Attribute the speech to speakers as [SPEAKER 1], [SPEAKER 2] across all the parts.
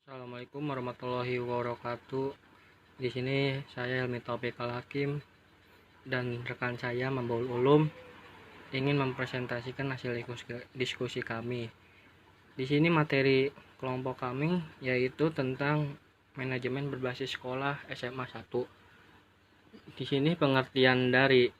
[SPEAKER 1] Assalamualaikum warahmatullahi wabarakatuh. Di sini saya Helmi Taufik Al-Hakim dan rekan saya Mambaul Ulum ingin mempresentasikan hasil diskusi kami. Di sini materi kelompok kami yaitu tentang manajemen berbasis sekolah SMA 1. Di sini pengertian dari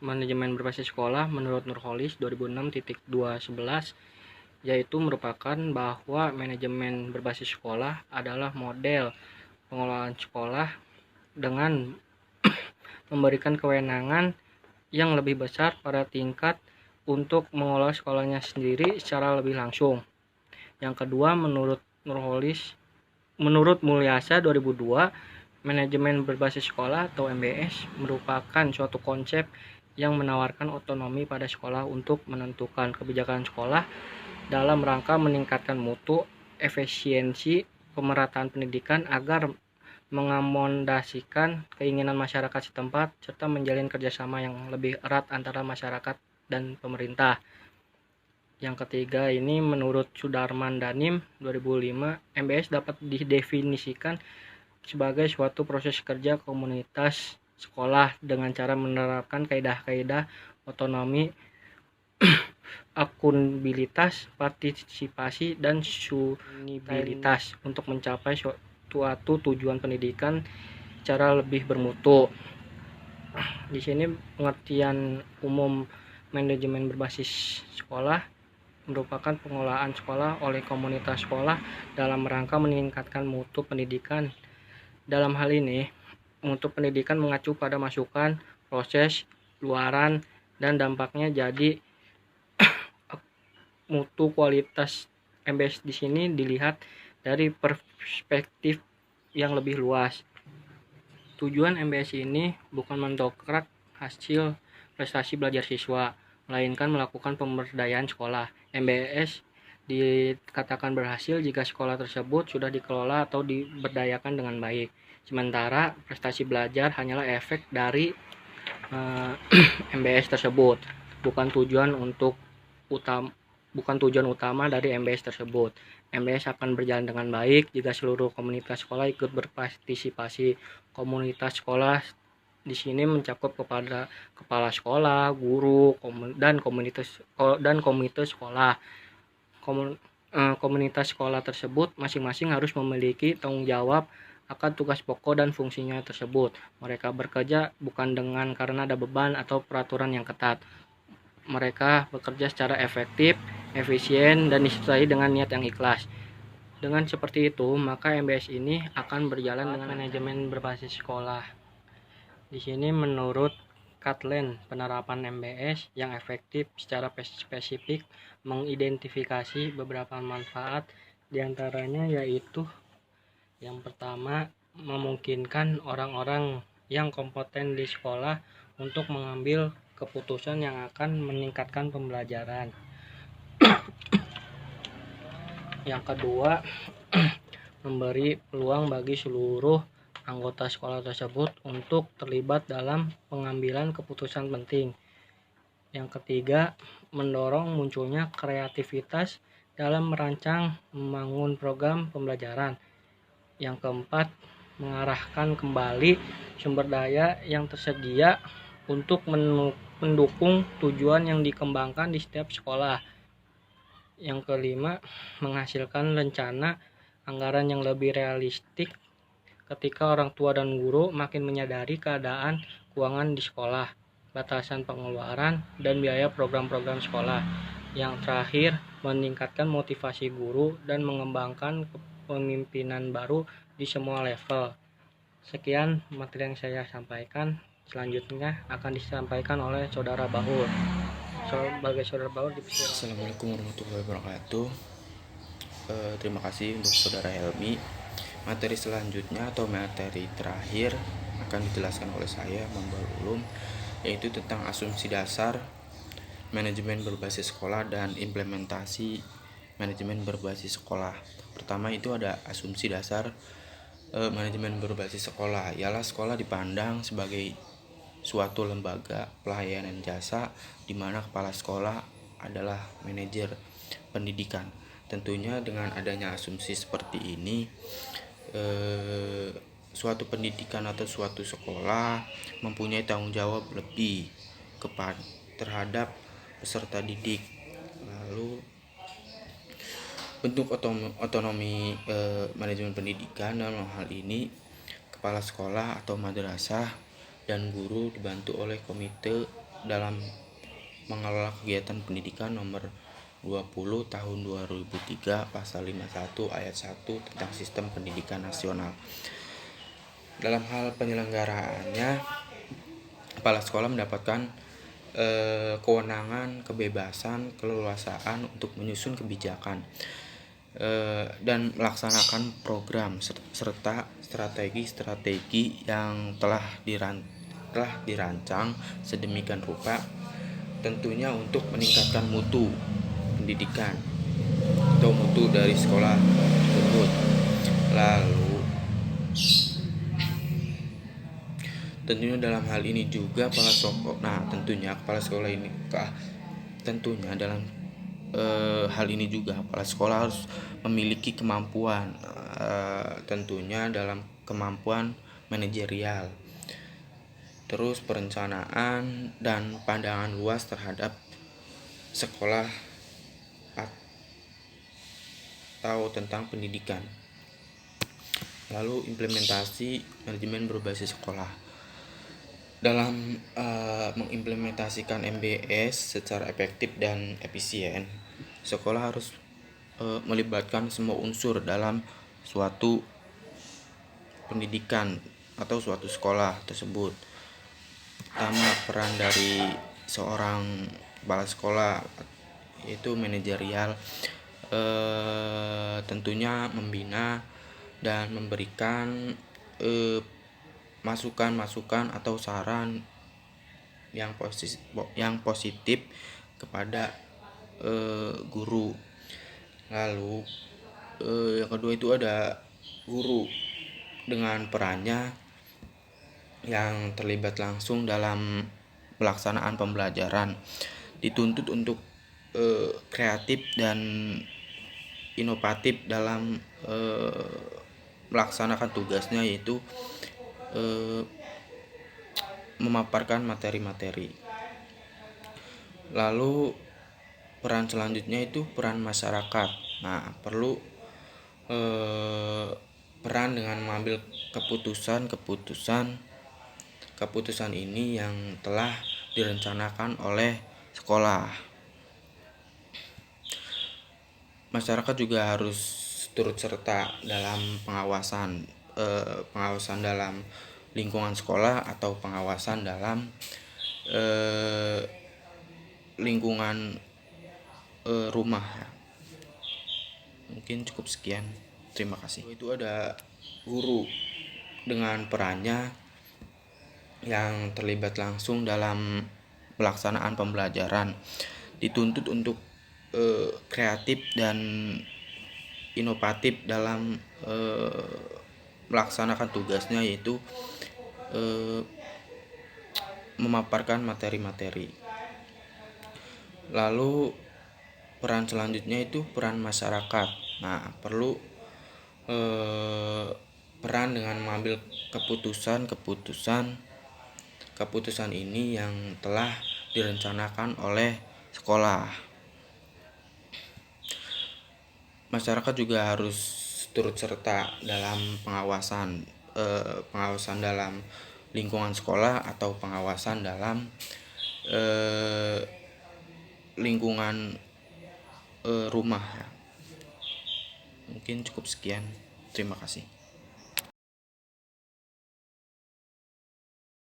[SPEAKER 1] manajemen berbasis sekolah menurut Nurholis 2006.211 yaitu merupakan bahwa manajemen berbasis sekolah adalah model pengelolaan sekolah dengan memberikan kewenangan yang lebih besar pada tingkat untuk mengelola sekolahnya sendiri secara lebih langsung. Yang kedua, menurut Mulyasa 2002, manajemen berbasis sekolah atau MBS merupakan suatu konsep yang menawarkan otonomi pada sekolah untuk menentukan kebijakan sekolah dalam rangka meningkatkan mutu, efisiensi, pemerataan pendidikan agar mengakomodasikan keinginan masyarakat setempat serta menjalin kerjasama yang lebih erat antara masyarakat dan pemerintah. Yang ketiga ini menurut Sudarman Danim 2005, MBS dapat didefinisikan sebagai suatu proses kerja komunitas sekolah dengan cara menerapkan kaidah-kaidah otonomi, akuntabilitas, partisipasi, dan sustainabilitas untuk mencapai suatu tujuan pendidikan secara lebih bermutu. Di sini pengertian umum manajemen berbasis sekolah merupakan pengelolaan sekolah oleh komunitas sekolah dalam rangka meningkatkan mutu pendidikan. Dalam hal ini, mutu pendidikan mengacu pada masukan, proses, luaran, dan dampaknya. Jadi mutu kualitas MBS di sini dilihat dari perspektif yang lebih luas. Tujuan MBS ini bukan mendongkrak hasil prestasi belajar siswa, melainkan melakukan pemberdayaan sekolah. MBS dikatakan berhasil jika sekolah tersebut sudah dikelola atau diberdayakan dengan baik. Sementara prestasi belajar hanyalah efek dari MBS tersebut, bukan tujuan utama dari MBS tersebut. MBS akan berjalan dengan baik jika seluruh komunitas sekolah ikut berpartisipasi. Komunitas sekolah di sini mencakup kepada kepala sekolah, guru, dan komite sekolah. Komunitas sekolah tersebut masing-masing harus memiliki tanggung jawab akan tugas pokok dan fungsinya tersebut. Mereka bekerja bukan karena ada beban atau peraturan yang ketat. Mereka bekerja secara efektif, efisien, dan disertai dengan niat yang ikhlas. Dengan seperti itu, maka MBS ini akan berjalan dengan manajemen berbasis sekolah. Di sini menurut Kathleen, penerapan MBS yang efektif secara spesifik mengidentifikasi beberapa manfaat, diantaranya yaitu yang pertama, memungkinkan orang-orang yang kompeten di sekolah untuk mengambil keputusan yang akan meningkatkan pembelajaran. Yang kedua, memberi peluang bagi seluruh anggota sekolah tersebut untuk terlibat dalam pengambilan keputusan penting. Yang ketiga, mendorong munculnya kreativitas dalam merancang membangun program pembelajaran. Yang keempat, mengarahkan kembali sumber daya yang tersedia untuk mendukung tujuan yang dikembangkan di setiap sekolah. Yang kelima, menghasilkan rencana anggaran yang lebih realistik ketika orang tua dan guru makin menyadari keadaan keuangan di sekolah, batasan pengeluaran, dan biaya program-program sekolah. Yang terakhir, meningkatkan motivasi guru dan mengembangkan kepemimpinan baru di semua level. Sekian materi yang saya sampaikan. Selanjutnya akan disampaikan oleh Saudara Bahur. Sebagai Saudara Bahur, dipersilakan.
[SPEAKER 2] Assalamualaikum warahmatullahi wabarakatuh. Terima kasih untuk Saudara Helmi. Materi selanjutnya atau materi terakhir akan dijelaskan oleh saya, Mambaul Ulum, yaitu tentang asumsi dasar manajemen berbasis sekolah dan implementasi manajemen berbasis sekolah. Pertama itu ada asumsi dasar manajemen berbasis sekolah, ialah sekolah dipandang sebagai suatu lembaga pelayanan jasa di mana kepala sekolah adalah manajer pendidikan. Tentunya dengan adanya asumsi seperti ini, suatu pendidikan atau suatu sekolah mempunyai tanggung jawab lebih terhadap peserta didik. Lalu bentuk otonomi manajemen pendidikan dalam hal ini kepala sekolah atau madrasah dan guru dibantu oleh komite dalam mengelola kegiatan pendidikan nomor 20 tahun 2003 pasal 51 ayat 1 tentang sistem pendidikan nasional. Dalam hal penyelenggaraannya, kepala sekolah mendapatkan kewenangan, kebebasan, keleluasaan untuk menyusun kebijakan dan melaksanakan program serta strategi-strategi yang telah dirancang sedemikian rupa, tentunya untuk meningkatkan mutu pendidikan atau mutu dari sekolah tersebut. Lalu tentunya dalam hal ini juga hal ini juga kepala sekolah harus memiliki kemampuan tentunya dalam kemampuan manajerial, terus perencanaan dan pandangan luas terhadap sekolah atau tentang pendidikan. Lalu implementasi manajemen berbasis sekolah. Dalam mengimplementasikan MBS secara efektif dan efisien, sekolah harus melibatkan semua unsur dalam suatu pendidikan atau suatu sekolah tersebut. Pertama, peran dari seorang kepala sekolah yaitu manajerial, tentunya membina dan memberikan masukan-masukan atau saran yang positif kepada guru. Lalu yang kedua itu ada guru dengan perannya yang terlibat langsung dalam pelaksanaan pembelajaran, dituntut untuk kreatif dan inovatif dalam melaksanakan tugasnya, yaitu memaparkan materi-materi. Lalu peran selanjutnya itu peran masyarakat. Nah, perlu peran dengan mengambil keputusan ini yang telah direncanakan oleh sekolah. Masyarakat juga harus turut serta dalam pengawasan dalam lingkungan sekolah atau pengawasan dalam lingkungan rumah. Mungkin cukup sekian. Terima kasih. Itu ada guru dengan perannya yang terlibat langsung dalam pelaksanaan pembelajaran, dituntut untuk kreatif dan inovatif dalam melaksanakan tugasnya, yaitu memaparkan materi-materi. Lalu peran selanjutnya itu peran masyarakat. Nah, perlu peran dengan mengambil keputusan ini yang telah direncanakan oleh sekolah. Masyarakat juga harus turut serta dalam pengawasan dalam lingkungan sekolah atau pengawasan dalam lingkungan rumah. Mungkin cukup sekian. Terima kasih.